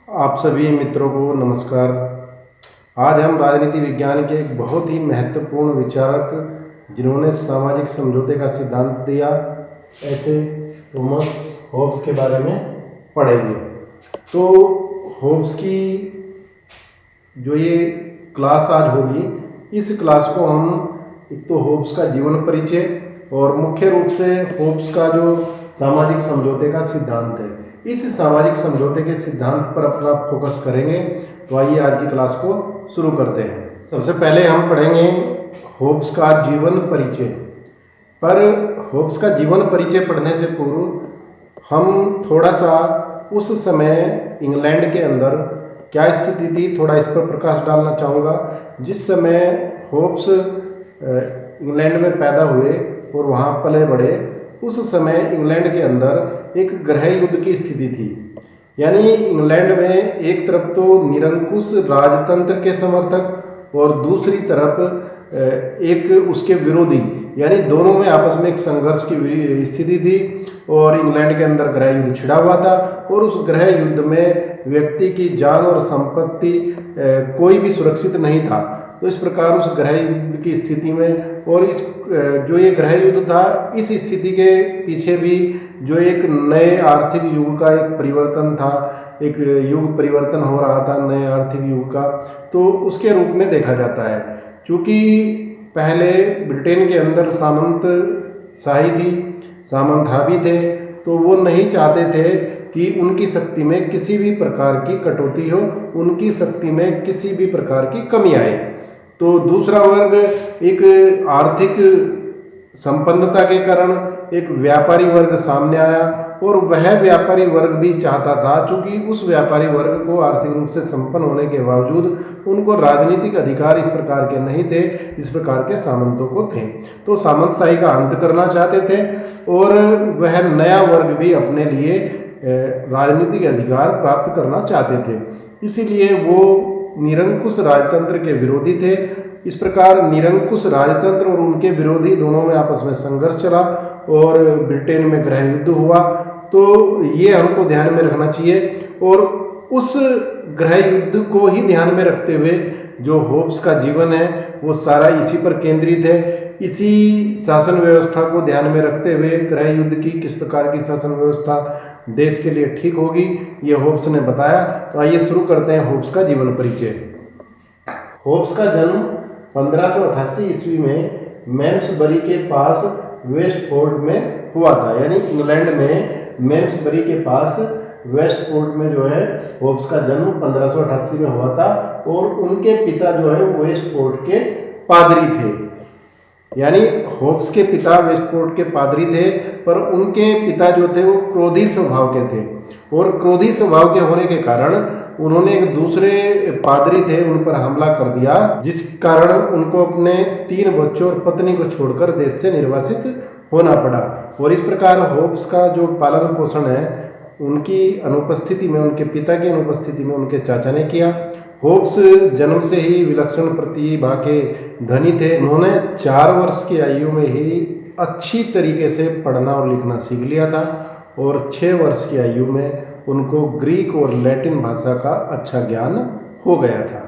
आप सभी मित्रों को नमस्कार। आज हम राजनीति विज्ञान के एक बहुत ही महत्वपूर्ण विचारक जिन्होंने सामाजिक समझौते का सिद्धांत दिया, ऐसे थॉमस होब्स के बारे में पढ़ेंगे। तो होब्स की जो ये क्लास आज होगी, इस क्लास को हम एक तो होब्स का जीवन परिचय और मुख्य रूप से होब्स का जो सामाजिक समझौते का सिद्धांत है, इस सामाजिक समझौते के सिद्धांत पर अपना फोकस करेंगे। तो आइए आज की क्लास को शुरू करते हैं। सबसे पहले हम पढ़ेंगे होब्स का जीवन परिचय। पर होब्स का जीवन परिचय पढ़ने से पूर्व हम थोड़ा सा उस समय इंग्लैंड के अंदर क्या स्थिति थी, थोड़ा इस पर प्रकाश डालना चाहूँगा। जिस समय होब्स इंग्लैंड में पैदा हुए और वहाँ पले बढ़े, उस समय इंग्लैंड के अंदर एक गृह युद्ध की स्थिति थी। यानी इंग्लैंड में एक तरफ तो निरंकुश राजतंत्र के समर्थक और दूसरी तरफ एक उसके विरोधी, यानी दोनों में आपस में एक संघर्ष की स्थिति थी और इंग्लैंड के अंदर गृह युद्ध छिड़ा हुआ था। और उस गृह युद्ध में व्यक्ति की जान और संपत्ति कोई भी सुरक्षित नहीं था। तो इस प्रकार उस गृह युद्ध की स्थिति में, और इस जो ये गृह युद्ध था, इस स्थिति के पीछे भी जो एक नए आर्थिक युग का एक परिवर्तन था, एक युग परिवर्तन हो रहा था नए आर्थिक युग का, तो उसके रूप में देखा जाता है। क्योंकि पहले ब्रिटेन के अंदर सामंत शाही थी, सामंत हावी थे, तो वो नहीं चाहते थे कि उनकी शक्ति में किसी भी प्रकार की कटौती हो, उनकी शक्ति में किसी भी प्रकार की कमी आए। तो दूसरा वर्ग एक आर्थिक संपन्नता के कारण एक व्यापारी वर्ग सामने आया, और वह व्यापारी वर्ग भी चाहता था, क्योंकि उस व्यापारी वर्ग को आर्थिक रूप से संपन्न होने के बावजूद उनको राजनीतिक अधिकार इस प्रकार के नहीं थे इस प्रकार के सामंतों को थे। तो सामंतशाही का अंत करना चाहते थे, और वह नया वर्ग भी अपने लिए राजनीतिक अधिकार प्राप्त करना चाहते थे। इसीलिए वो निरंकुश राजतंत्र के विरोधी थे। इस प्रकार निरंकुश राजतंत्र और उनके विरोधी दोनों में आपस में संघर्ष चला और ब्रिटेन में गृह युद्ध हुआ। तो ये हमको ध्यान में रखना चाहिए, और उस गृह युद्ध को ही ध्यान में रखते हुए जो होब्स का जीवन है वो सारा इसी पर केंद्रित है। इसी शासन व्यवस्था को ध्यान में रखते हुए गृह युद्ध की किस प्रकार की शासन व्यवस्था देश के लिए ठीक होगी, ये होब्स ने बताया। तो आइए शुरू करते हैं होब्स का जीवन परिचय। होब्स का जन्म 1588 ईस्वी में मेम्सबरी के पास वेस्टफोर्ड में हुआ था। यानी इंग्लैंड में मेम्सबरी के पास वेस्टफोर्ड में जो है होब्स का जन्म 1588 में हुआ था, और उनके पिता जो है वेस्टफोर्ड के पादरी थे। यानी होब्स के पिता वेस्टफोर्ड के पादरी थे, पर उनके पिता जो थे वो क्रोधी स्वभाव के थे, और क्रोधी स्वभाव के होने के कारण उन्होंने एक दूसरे पादरी थे उन पर हमला कर दिया, जिस कारण उनको अपने 3 बच्चों और पत्नी को छोड़कर देश से निर्वासित होना पड़ा। और इस प्रकार होब्स का जो पालन पोषण है उनकी अनुपस्थिति में, उनके पिता की अनुपस्थिति में उनके चाचा ने किया। होब्स जन्म से ही विलक्षण प्रतिभा के धनी थे। उन्होंने 4 वर्ष की आयु में ही अच्छी तरीके से पढ़ना और लिखना सीख लिया था, और 6 वर्ष की आयु में उनको ग्रीक और लैटिन भाषा का अच्छा ज्ञान हो गया था।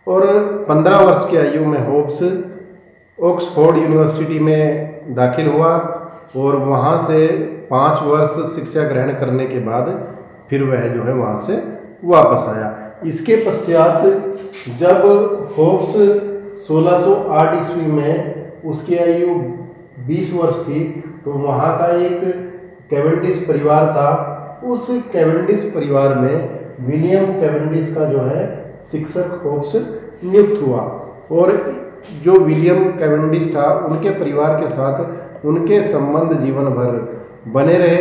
और 15 वर्ष की आयु में होब्स ऑक्सफोर्ड यूनिवर्सिटी में दाखिल हुआ, और वहाँ से 5 वर्ष शिक्षा ग्रहण करने के बाद फिर वह जो है वहाँ से वापस आया। इसके पश्चात जब होब्स 1608 ईस्वी में उसकी आयु 20 वर्ष थी, तो वहाँ का एक कैवेंडिश परिवार था। उस कैवेंडिश परिवार में विलियम कैवेंडिश का जो है शिक्षक होब्स नियुक्त हुआ, और जो विलियम कैवेंडिश था उनके परिवार के साथ उनके संबंध जीवन भर बने रहे,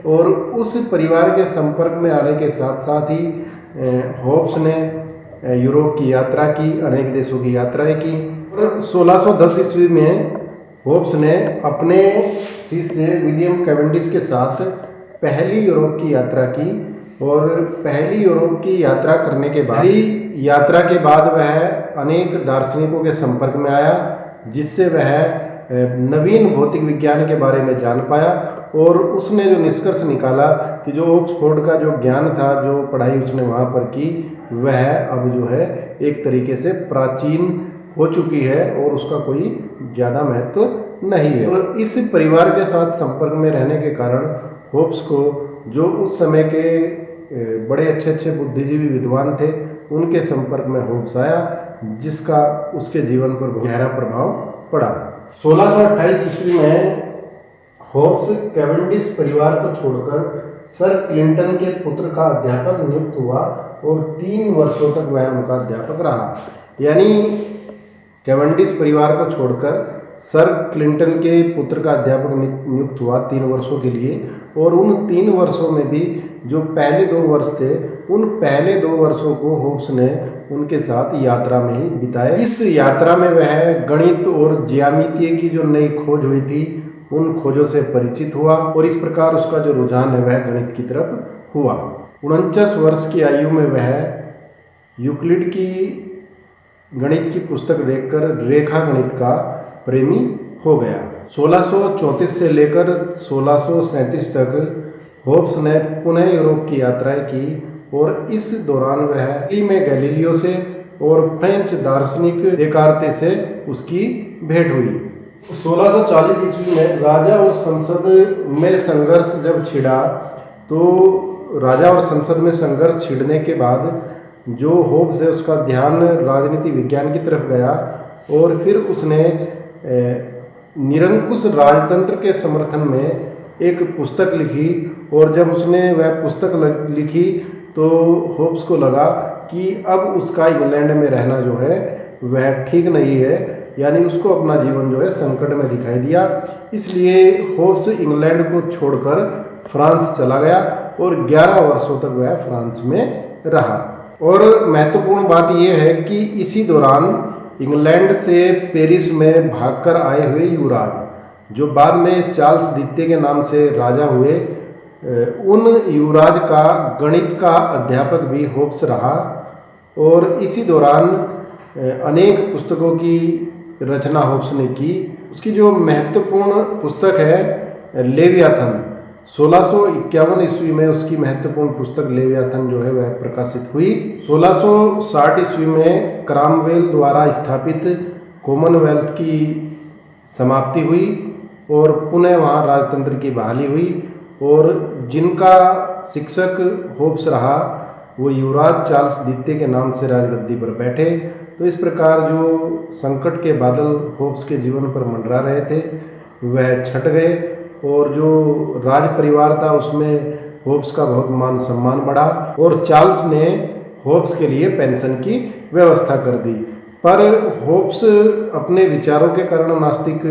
और उस परिवार के संपर्क में आने के साथ साथ ही होब्स ने यूरोप की यात्रा की, अनेक देशों की यात्राएं की। और 1610 ईस्वी में होब्स ने अपने शिष्य विलियम कैवेंडिश के साथ पहली यूरोप की यात्रा की, और पहली यूरोप की यात्रा करने के बाद यात्रा के बाद वह अनेक दार्शनिकों के संपर्क में आया, जिससे वह नवीन भौतिक विज्ञान के बारे में जान पाया, और उसने जो निष्कर्ष निकाला कि कि जो ऑक्सफोर्ड का जो ज्ञान था, जो पढ़ाई उसने वहाँ पर की, वह अब जो है एक तरीके से प्राचीन हो चुकी है और उसका कोई ज़्यादा महत्व नहीं है। और इस परिवार के साथ संपर्क में रहने के कारण होब्स को जो उस समय के बड़े अच्छे अच्छे बुद्धिजीवी विद्वान थे, उनके संपर्क में होब्स आया, जिसका उसके जीवन पर गहरा प्रभाव पड़ा। 1628 ईस्वी में होब्स कैवेंडिश परिवार को छोड़कर सर क्लिंटन के पुत्र का अध्यापक नियुक्त हुआ और 3 वर्षों तक वह उनका अध्यापक रहा। यानी कैवेंडिश परिवार को छोड़कर सर क्लिंटन के पुत्र का अध्यापक नियुक्त हुआ 3 वर्षों के लिए, और उन 3 वर्षों में भी जो पहले 2 वर्ष थे, उन पहले 2 वर्षों को होब्स ने उनके साथ यात्रा में ही बिताए। इस यात्रा में वह गणित और ज्यामिति की जो नई खोज हुई थी, उन खोजों से परिचित हुआ और इस प्रकार उसका जो रुझान है वह गणित की तरफ हुआ। 49 वर्ष की आयु में वह यूक्लिड की गणित की पुस्तक देखकर रेखा गणित का प्रेमी हो गया। 1634 से लेकर 1637 तक होब्स ने पुनः यूरोप की यात्राएं की और इस दौरान वह इटली में गैलीलियो से और फ्रेंच दार्शनिक देकार्ते से उसकी भेंट हुई। 1640 ईस्वी में राजा और संसद में संघर्ष जब छिड़ा, तो राजा और संसद में संघर्ष छिड़ने के बाद जो होब्स है उसका ध्यान राजनीति विज्ञान की तरफ गया और फिर उसने निरंकुश राजतंत्र के समर्थन में एक पुस्तक लिखी। और जब उसने वह पुस्तक लिखी तो होब्स को लगा कि अब उसका इंग्लैंड में रहना जो है वह ठीक नहीं है, यानी उसको अपना जीवन जो है संकट में दिखाई दिया। इसलिए होब्स इंग्लैंड को छोड़कर फ्रांस चला गया और 11 वर्षों तक वह फ्रांस में रहा। और महत्वपूर्ण बात यह है कि इसी दौरान इंग्लैंड से पेरिस में भागकर आए हुए युवराज, जो बाद में चार्ल्स द्वितीय के नाम से राजा हुए, उन युवराज का गणित का अध्यापक भी होब्स रहा। और इसी दौरान अनेक पुस्तकों की रचना होब्स ने की। उसकी जो महत्वपूर्ण पुस्तक है लेवियाथन, 1651 ईस्वी में उसकी महत्वपूर्ण पुस्तक लेवियाथन जो है वह प्रकाशित हुई। 1660 ईस्वी में क्रॉमवेल द्वारा स्थापित कॉमनवेल्थ की समाप्ति हुई और पुनः वहाँ राजतंत्र की बहाली हुई और जिनका शिक्षक होब्स रहा वो युवराज चार्ल्स द्वितीय के नाम से राजगद्दी पर बैठे। तो इस प्रकार जो संकट के बादल होब्स के जीवन पर मंडरा रहे थे वह छट गए और जो राज परिवार था उसमें होब्स का बहुत मान सम्मान बढ़ा और चार्ल्स ने होब्स के लिए पेंशन की व्यवस्था कर दी। पर होब्स अपने विचारों के कारण नास्तिक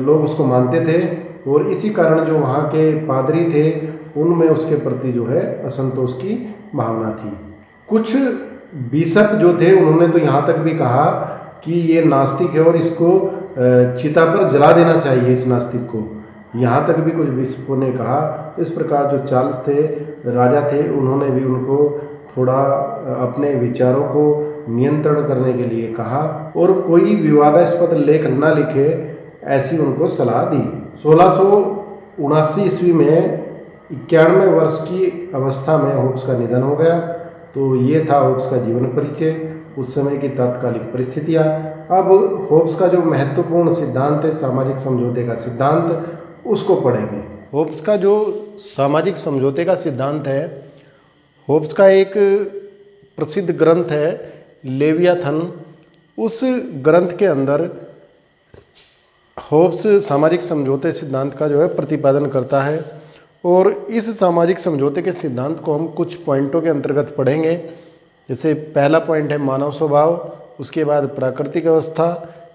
लोग उसको मानते थे और इसी कारण जो वहाँ के पादरी थे उनमें उसके प्रति जो है असंतोष की भावना थी। कुछ बिशप जो थे उन्होंने तो यहाँ तक भी कहा कि ये नास्तिक है और इसको चिता पर जला देना चाहिए इस नास्तिक को, यहाँ तक भी कुछ बिशपों ने कहा। इस प्रकार जो चार्ल्स थे, राजा थे, उन्होंने भी उनको थोड़ा अपने विचारों को नियंत्रण करने के लिए कहा और कोई विवादास्पद लेख न लिखे ऐसी उनको सलाह दी। 1679 ईस्वी में 91 वर्ष की अवस्था में होब्स का निधन हो गया। तो ये था होब्स का जीवन परिचय, उस समय की तात्कालिक परिस्थितियाँ। अब होब्स का जो महत्वपूर्ण सिद्धांत है सामाजिक समझौते का सिद्धांत, उसको पढ़ेंगे। होब्स का जो सामाजिक समझौते का सिद्धांत है, होब्स का एक प्रसिद्ध ग्रंथ है लेवियाथन। उस ग्रंथ के अंदर होब्स सामाजिक समझौते सिद्धांत का जो है प्रतिपादन करता है और इस सामाजिक समझौते के सिद्धांत को हम कुछ पॉइंटों के अंतर्गत पढ़ेंगे। जैसे पहला पॉइंट है मानव स्वभाव, उसके बाद प्राकृतिक अवस्था,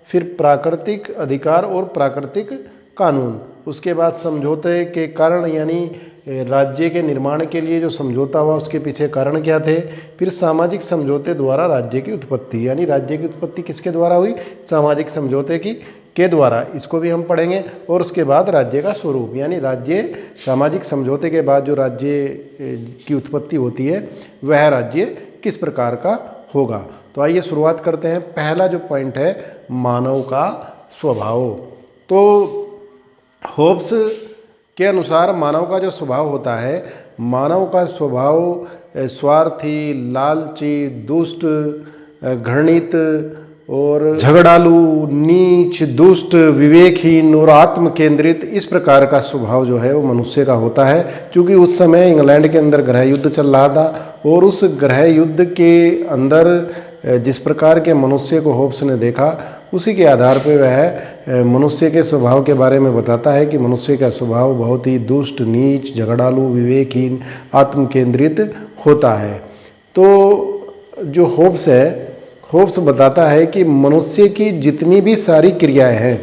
फिर प्राकृतिक अधिकार और प्राकृतिक कानून, उसके बाद समझौते के कारण यानी राज्य के निर्माण के लिए जो समझौता हुआ उसके पीछे कारण क्या थे, फिर सामाजिक समझौते द्वारा राज्य की उत्पत्ति, यानी राज्य की उत्पत्ति किसके द्वारा हुई, सामाजिक समझौते के द्वारा, इसको भी हम पढ़ेंगे। और उसके बाद राज्य का स्वरूप, यानी राज्य सामाजिक समझौते के बाद जो राज्य की उत्पत्ति होती है वह राज्य किस प्रकार का होगा। तो आइए शुरुआत करते हैं। पहला जो पॉइंट है मानव का स्वभाव। तो होब्स के अनुसार मानव का जो स्वभाव होता है मानव का स्वभाव स्वार्थी, लालची, दुष्ट, घृणित और झगड़ालू, नीच, दुष्ट, विवेकहीन और आत्म केंद्रित, इस प्रकार का स्वभाव जो है वो मनुष्य का होता है। क्योंकि उस समय इंग्लैंड के अंदर गृह युद्ध चल रहा था और उस गृह युद्ध के अंदर जिस प्रकार के मनुष्य को होब्स ने देखा, उसी के आधार पर वह मनुष्य के स्वभाव के बारे में बताता है कि मनुष्य का स्वभाव बहुत ही दुष्ट, नीच, झगड़ालू, विवेकहीन, आत्म केंद्रित होता है। तो जो होब्स है, होब्स बताता है कि मनुष्य की जितनी भी सारी क्रियाएं हैं,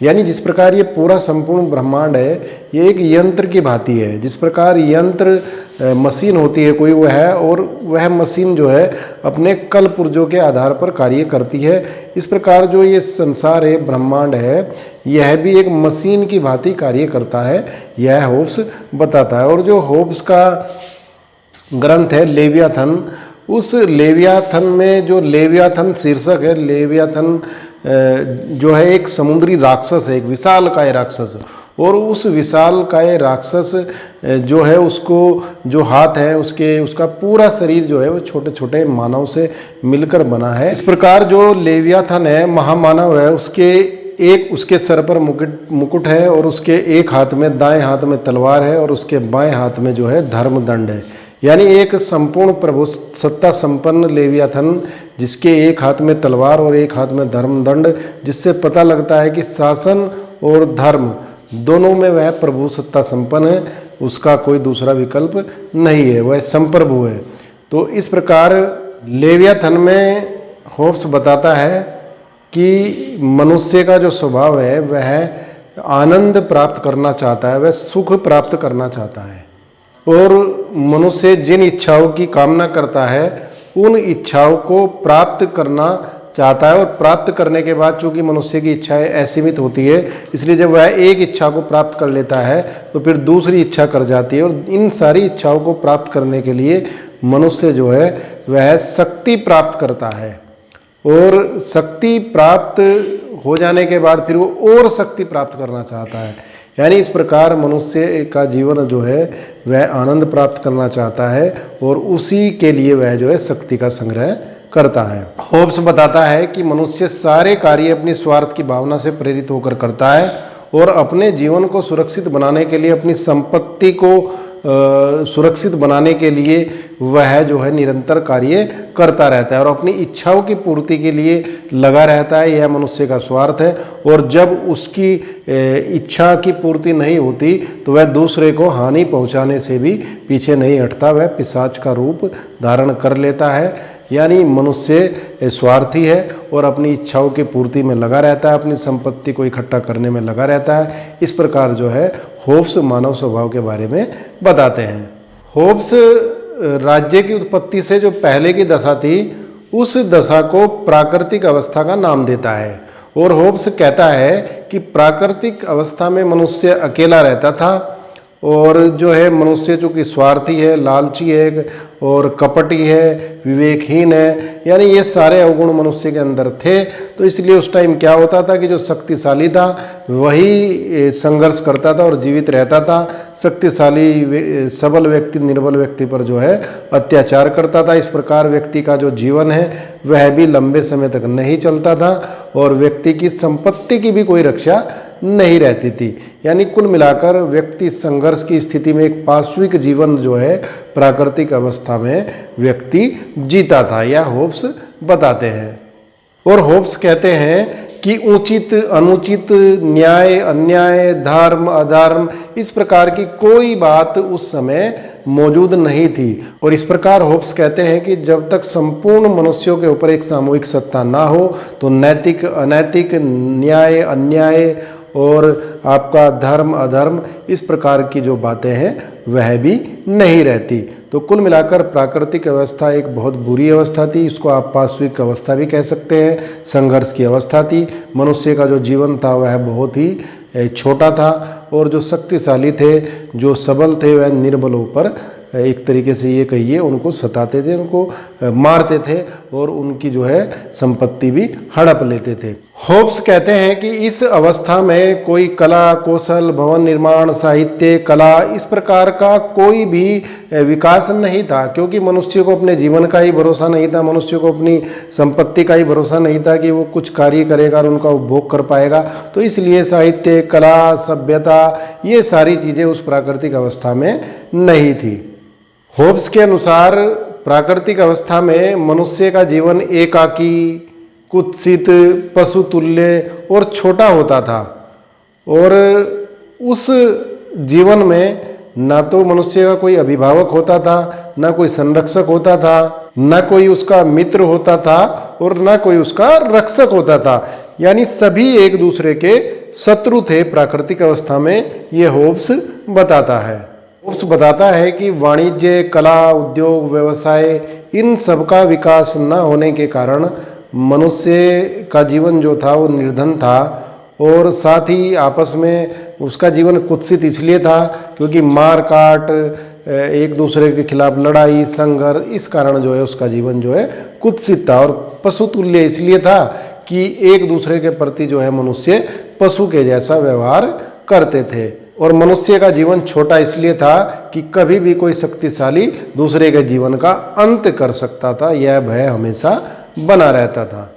यानी जिस प्रकार ये पूरा संपूर्ण ब्रह्मांड है, ये एक यंत्र की भांति है। जिस प्रकार यंत्र मशीन होती है कोई, वह है, और वह मशीन जो है अपने कल पुर्जों के आधार पर कार्य करती है। इस प्रकार जो ये संसार है, ब्रह्मांड है, यह भी एक मशीन की भांति कार्य करता है, यह होब्स बताता है। और जो होब्स का ग्रंथ है लेवियाथन, उस लेवियाथन में जो लेवियाथन शीर्षक है, लेवियाथन जो है एक समुद्री राक्षस है, एक विशालकाय राक्षस। और उस विशालकाय राक्षस जो है, उसको जो हाथ है उसका पूरा शरीर जो है वो छोटे छोटे मानव से मिलकर बना है। इस प्रकार जो लेवियाथन है, महामानव है, उसके सर पर मुकुट है और उसके एक हाथ में, दाएं हाथ में तलवार है और उसके बाएं हाथ में जो है धर्मदंड है। यानी एक संपूर्ण प्रभु सत्ता संपन्न लेवियाथन, जिसके एक हाथ में तलवार और एक हाथ में धर्मदंड, जिससे पता लगता है कि शासन और धर्म दोनों में वह प्रभु सत्ता संपन्न है, उसका कोई दूसरा विकल्प नहीं है, वह संप्रभु है। तो इस प्रकार लेवियाथन में होब्स बताता है कि मनुष्य का जो स्वभाव है वह आनंद प्राप्त करना चाहता है, वह सुख प्राप्त करना चाहता है। और मनुष्य जिन इच्छाओं की कामना करता है उन इच्छाओं को प्राप्त करना चाहता है। और प्राप्त करने के बाद, चूंकि मनुष्य की इच्छाएं असीमित होती है, इसलिए जब वह एक इच्छा को प्राप्त कर लेता है तो फिर दूसरी इच्छा कर जाती है। और इन सारी इच्छाओं को प्राप्त करने के लिए मनुष्य जो है वह शक्ति प्राप्त करता है। और शक्ति प्राप्त हो जाने के बाद फिर वो और शक्ति प्राप्त करना चाहता है। यानी इस प्रकार मनुष्य का जीवन जो है वह आनंद प्राप्त करना चाहता है और उसी के लिए वह जो है शक्ति का संग्रह करता है। होब्स बताता है कि मनुष्य सारे कार्य अपनी स्वार्थ की भावना से प्रेरित होकर करता है और अपने जीवन को सुरक्षित बनाने के लिए, अपनी संपत्ति को सुरक्षित बनाने के लिए वह जो है निरंतर कार्य करता रहता है और अपनी इच्छाओं की पूर्ति के लिए लगा रहता है। यह मनुष्य का स्वार्थ है। और जब उसकी इच्छा की पूर्ति नहीं होती तो वह दूसरे को हानि पहुंचाने से भी पीछे नहीं हटता, वह पिशाच का रूप धारण कर लेता है। यानी मनुष्य स्वार्थी है और अपनी इच्छाओं की पूर्ति में लगा रहता है, अपनी संपत्ति को इकट्ठा करने में लगा रहता है। इस प्रकार जो है होब्स मानव स्वभाव के बारे में बताते हैं। होब्स राज्य की उत्पत्ति से जो पहले की दशा थी, उस दशा को प्राकृतिक अवस्था का नाम देता है। और होब्स कहता है कि प्राकृतिक अवस्था में मनुष्य अकेला रहता था और जो है मनुष्य चूँकि स्वार्थी है, लालची है और कपटी है, विवेकहीन है, यानी ये सारे अवगुण मनुष्य के अंदर थे। तो इसलिए उस टाइम क्या होता था कि जो शक्तिशाली था वही संघर्ष करता था और जीवित रहता था। शक्तिशाली सबल व्यक्ति निर्बल व्यक्ति पर जो है अत्याचार करता था। इस प्रकार व्यक्ति का जो जीवन है वह भी लंबे समय तक नहीं चलता था और व्यक्ति की संपत्ति की भी कोई रक्षा नहीं रहती थी। यानी कुल मिलाकर व्यक्ति संघर्ष की स्थिति में एक पाश्विक जीवन जो है प्राकृतिक अवस्था में व्यक्ति जीता था, यह होब्स बताते हैं। और होब्स कहते हैं कि उचित अनुचित, न्याय अन्याय, धर्म अधर्म, इस प्रकार की कोई बात उस समय मौजूद नहीं थी। और इस प्रकार होब्स कहते हैं कि जब तक संपूर्ण मनुष्यों के ऊपर एक सामूहिक सत्ता ना हो तो नैतिक अनैतिक, न्याय अन्याय और आपका धर्म अधर्म, इस प्रकार की जो बातें हैं वह भी नहीं रहती। तो कुल मिलाकर प्राकृतिक अवस्था एक बहुत बुरी अवस्था थी, इसको आप पाश्विक अवस्था भी कह सकते हैं। संघर्ष की अवस्था थी। मनुष्य का जो जीवन था वह बहुत ही छोटा था और जो शक्तिशाली थे, जो सबल थे, वह निर्बलों पर एक तरीके से ये कहिए उनको सताते थे, उनको मारते थे और उनकी जो है संपत्ति भी हड़प लेते थे। होब्स कहते हैं कि इस अवस्था में कोई कला, कौशल, भवन निर्माण, साहित्य, कला इस प्रकार का कोई भी विकास नहीं था, क्योंकि मनुष्य को अपने जीवन का ही भरोसा नहीं था, मनुष्य को अपनी संपत्ति का ही भरोसा नहीं था कि वो कुछ कार्य करेगा और उनका उपभोग कर पाएगा। तो इसलिए साहित्य, कला, सभ्यता ये सारी चीज़ें उस प्राकृतिक अवस्था में नहीं थी। होब्स के अनुसार प्राकृतिक अवस्था में मनुष्य का जीवन एकाकी, कुत्सित, पशुतुल्य और छोटा होता था, और उस जीवन में ना तो मनुष्य का कोई अभिभावक होता था, ना कोई संरक्षक होता था, ना कोई उसका मित्र होता था और ना कोई उसका रक्षक होता था, यानी सभी एक दूसरे के शत्रु थे प्राकृतिक अवस्था में, ये होब्स बताता है। होब्स बताता है कि वाणिज्य, कला, उद्योग, व्यवसाय इन सब का विकास न होने के कारण मनुष्य का जीवन जो था वो निर्धन था, और साथ ही आपस में उसका जीवन कुत्सित इसलिए था क्योंकि मार काट, एक दूसरे के खिलाफ लड़ाई, संघर्ष, इस कारण जो है उसका जीवन जो है कुत्सित था। और पशुतुल्य इसलिए था कि एक दूसरे के प्रति जो है मनुष्य पशु के जैसा व्यवहार करते थे। और मनुष्य का जीवन छोटा इसलिए था कि कभी भी कोई शक्तिशाली दूसरे के जीवन का अंत कर सकता था, यह भय हमेशा बना रहता था।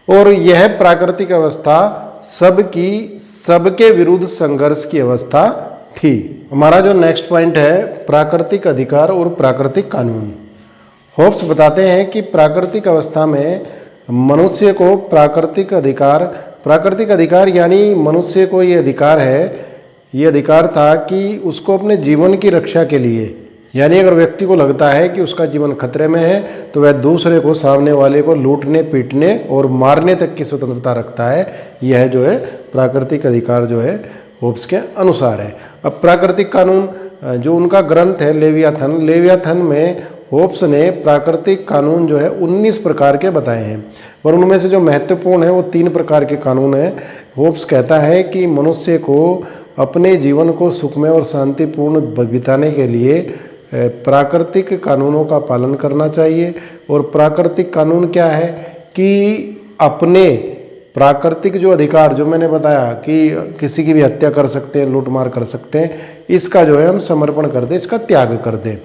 और यह प्राकृतिक अवस्था सबके विरुद्ध संघर्ष की अवस्था थी। हमारा जो नेक्स्ट पॉइंट है, प्राकृतिक अधिकार और प्राकृतिक कानून। होब्स बताते हैं कि प्राकृतिक अवस्था में मनुष्य को प्राकृतिक अधिकार यानी मनुष्य को ये अधिकार है, ये अधिकार था कि उसको अपने जीवन की रक्षा के लिए, यानी अगर व्यक्ति को लगता है कि उसका जीवन खतरे में है तो वह दूसरे को, सामने वाले को लूटने, पीटने और मारने तक की स्वतंत्रता रखता है। यह जो है प्राकृतिक अधिकार जो है होब्स के अनुसार है। अब प्राकृतिक कानून, जो उनका ग्रंथ है लेवियाथन में होब्स ने प्राकृतिक कानून जो है 19 प्रकार के बताए हैं, पर उनमें से जो महत्वपूर्ण है वो 3 प्रकार के कानून हैं। होब्स कहता है कि मनुष्य को अपने जीवन को सुखमय और शांतिपूर्ण बिताने के लिए प्राकृतिक कानूनों का पालन करना चाहिए। और प्राकृतिक कानून क्या है कि अपने प्राकृतिक जो अधिकार, जो मैंने बताया कि किसी की भी हत्या कर सकते हैं, लूटमार कर सकते हैं, इसका जो है हम समर्पण कर दें, इसका त्याग कर दें,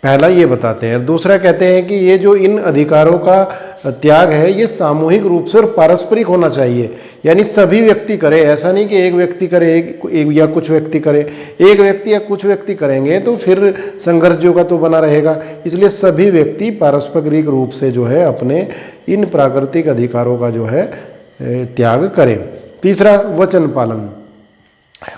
पहला ये बताते हैं। दूसरा कहते हैं कि ये जो इन अधिकारों का त्याग है ये सामूहिक रूप से और पारस्परिक होना चाहिए, यानी सभी व्यक्ति करे, ऐसा नहीं कि एक व्यक्ति करे या कुछ व्यक्ति करे। एक व्यक्ति या कुछ व्यक्ति करेंगे तो फिर संघर्ष जो का तो बना रहेगा, इसलिए सभी व्यक्ति पारस्परिक रूप से जो है अपने इन प्राकृतिक अधिकारों का जो है त्याग करें। तीसरा, वचन पालन।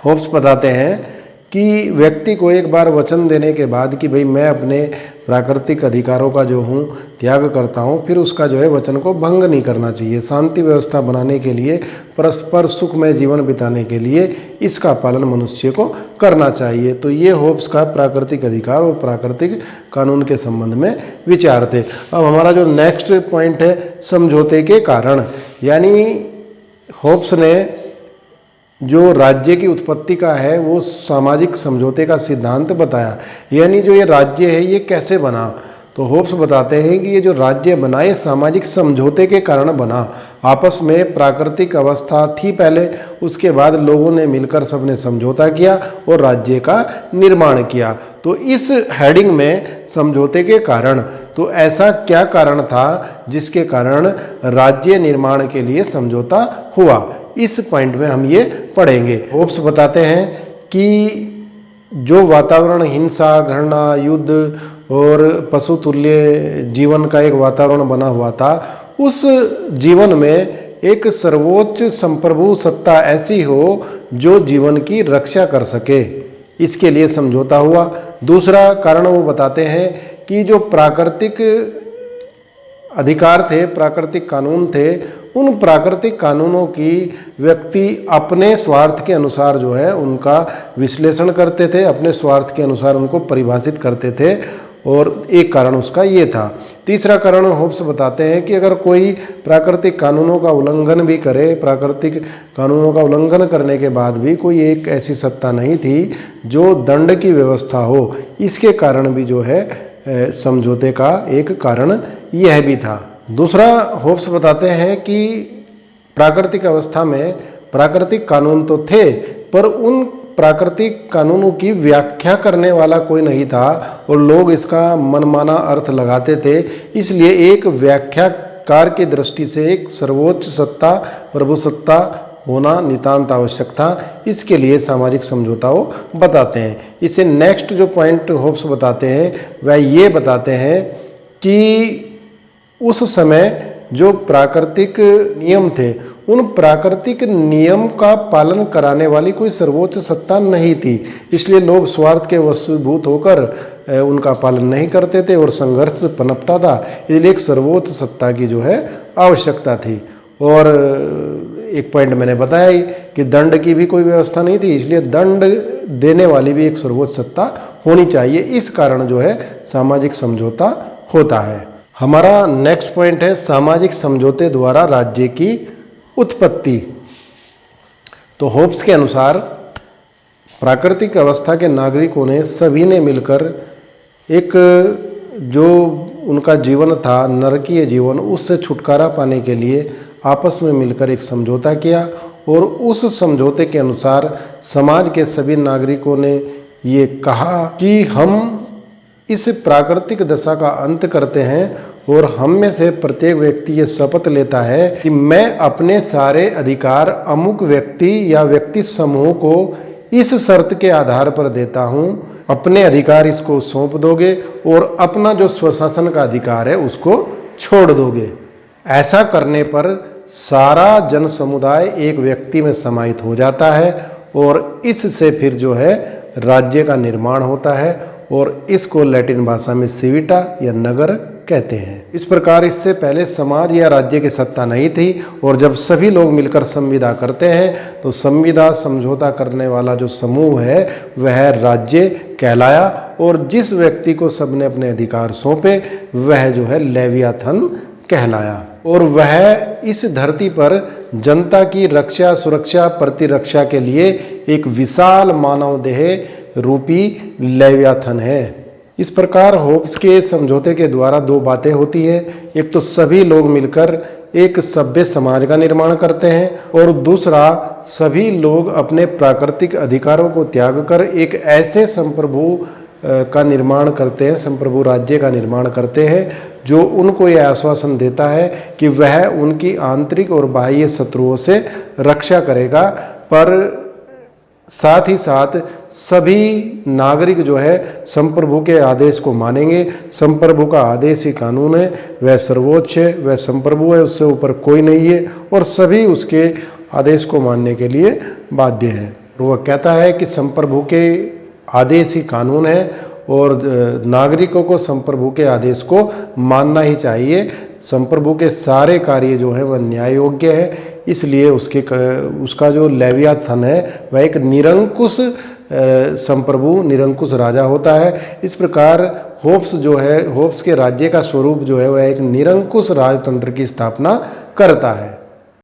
होब्स बताते हैं कि व्यक्ति को एक बार वचन देने के बाद कि भाई मैं अपने प्राकृतिक अधिकारों का जो हूँ त्याग करता हूँ, फिर उसका जो है वचन को भंग नहीं करना चाहिए। शांति व्यवस्था बनाने के लिए, परस्पर सुखमय जीवन बिताने के लिए इसका पालन मनुष्य को करना चाहिए। तो ये होब्स का प्राकृतिक अधिकार और प्राकृतिक कानून के संबंध में विचार थे। अब हमारा जो नेक्स्ट पॉइंट है, समझौते के कारण, यानी होब्स ने जो राज्य की उत्पत्ति का है वो सामाजिक समझौते का सिद्धांत बताया, यानी जो ये राज्य है ये कैसे बना। तो होब्स बताते हैं कि ये जो राज्य बना ये सामाजिक समझौते के कारण बना। आपस में प्राकृतिक अवस्था थी पहले, उसके बाद लोगों ने मिलकर सबने समझौता किया और राज्य का निर्माण किया। तो इस हेडिंग में समझौते के कारण, तो ऐसा क्या कारण था जिसके कारण राज्य निर्माण के लिए समझौता हुआ, इस पॉइंट में हम ये पढ़ेंगे। होब्स बताते हैं कि जो वातावरण हिंसा, घृणा, युद्ध और पशुतुल्य जीवन का एक वातावरण बना हुआ था, उस जीवन में एक सर्वोच्च संप्रभु सत्ता ऐसी हो जो जीवन की रक्षा कर सके, इसके लिए समझौता हुआ। दूसरा कारण वो बताते हैं कि जो प्राकृतिक अधिकार थे, प्राकृतिक कानून थे, उन प्राकृतिक कानूनों की व्यक्ति अपने स्वार्थ के अनुसार जो है उनका विश्लेषण करते थे, अपने स्वार्थ के अनुसार उनको परिभाषित करते थे, और एक कारण उसका ये था। तीसरा कारण होब्स बताते हैं कि अगर कोई प्राकृतिक कानूनों का उल्लंघन भी करे, प्राकृतिक कानूनों का उल्लंघन करने के बाद भी कोई एक ऐसी सत्ता नहीं थी जो दंड की व्यवस्था हो, इसके कारण भी जो है समझौते का एक कारण यह भी था। दूसरा होब्स बताते हैं कि प्राकृतिक अवस्था में प्राकृतिक कानून तो थे, पर उन प्राकृतिक कानूनों की व्याख्या करने वाला कोई नहीं था और लोग इसका मनमाना अर्थ लगाते थे। इसलिए एक व्याख्याकार की दृष्टि से एक सर्वोच्च सत्ता, प्रभुसत्ता होना नितांत आवश्यक था। इसके लिए सामाजिक समझौताओं बताते हैं। इसे नेक्स्ट जो पॉइंट होप्स बताते हैं वह ये बताते हैं कि उस समय जो प्राकृतिक नियम थे, उन प्राकृतिक नियम का पालन कराने वाली कोई सर्वोच्च सत्ता नहीं थी। इसलिए लोग स्वार्थ के वशीभूत होकर उनका पालन नहीं करते थे और संघर्ष पनपता था। इसलिए एक सर्वोच्च सत्ता की जो है आवश्यकता थी। और एक पॉइंट मैंने बताया ही कि दंड की भी कोई व्यवस्था नहीं थी, इसलिए दंड देने वाली भी एक सर्वोच्च सत्ता होनी चाहिए। इस कारण जो है सामाजिक समझौता होता है। हमारा नेक्स्ट पॉइंट है सामाजिक समझौते द्वारा राज्य की उत्पत्ति। तो होप्स के अनुसार प्राकृतिक अवस्था के नागरिकों ने सभी ने मिलकर एक जो उनका जीवन था, नरकीय जीवन, उससे छुटकारा पाने के लिए आपस में मिलकर एक समझौता किया और उस समझौते के अनुसार समाज के सभी नागरिकों ने ये कहा कि हम इस प्राकृतिक दशा का अंत करते हैं और हम में से प्रत्येक व्यक्ति ये शपथ लेता है कि मैं अपने सारे अधिकार अमुक व्यक्ति या व्यक्ति समूह को इस शर्त के आधार पर देता हूँ, अपने अधिकार इसको सौंप दोगे और अपना जो स्वशासन का अधिकार है उसको छोड़ दोगे। ऐसा करने पर सारा जन समुदाय एक व्यक्ति में समाहित हो जाता है और इससे फिर जो है राज्य का निर्माण होता है और इसको लैटिन भाषा में सिविटा या नगर कहते हैं। इस प्रकार इससे पहले समाज या राज्य की सत्ता नहीं थी और जब सभी लोग मिलकर संविदा करते हैं तो संविदा समझौता करने वाला जो समूह है वह राज्य कहलाया और जिस व्यक्ति को सबने अपने अधिकार सौंपे वह जो है लेवियाथन कहलाया। और वह इस धरती पर जनता की रक्षा, सुरक्षा, प्रतिरक्षा के लिए एक विशाल मानव देह रूपी लेवियाथन है। इस प्रकार होप्स के समझौते के द्वारा दो बातें होती हैं। एक तो सभी लोग मिलकर एक सभ्य समाज का निर्माण करते हैं और दूसरा सभी लोग अपने प्राकृतिक अधिकारों को त्याग कर एक ऐसे संप्रभु का निर्माण करते हैं, संप्रभु राज्य का निर्माण करते हैं जो उनको यह आश्वासन देता है कि वह उनकी आंतरिक और बाह्य शत्रुओं से रक्षा करेगा, पर साथ ही साथ सभी नागरिक जो है संप्रभु के आदेश को मानेंगे। संप्रभु का आदेश ही कानून है, वह सर्वोच्च है, वह संप्रभु है, उससे ऊपर कोई नहीं है और सभी उसके आदेश को मानने के लिए बाध्य है। वह कहता है कि संप्रभु के आदेश ही कानून है और नागरिकों को संप्रभु के आदेश को मानना ही चाहिए। संप्रभु के सारे कार्य जो है वह न्याय योग्य है, इसलिए उसका जो लेवियाथन है वह एक निरंकुश संप्रभु, निरंकुश राजा होता है। इस प्रकार होप्स जो है, होप्स के राज्य का स्वरूप जो है वह एक निरंकुश राजतंत्र की स्थापना करता है।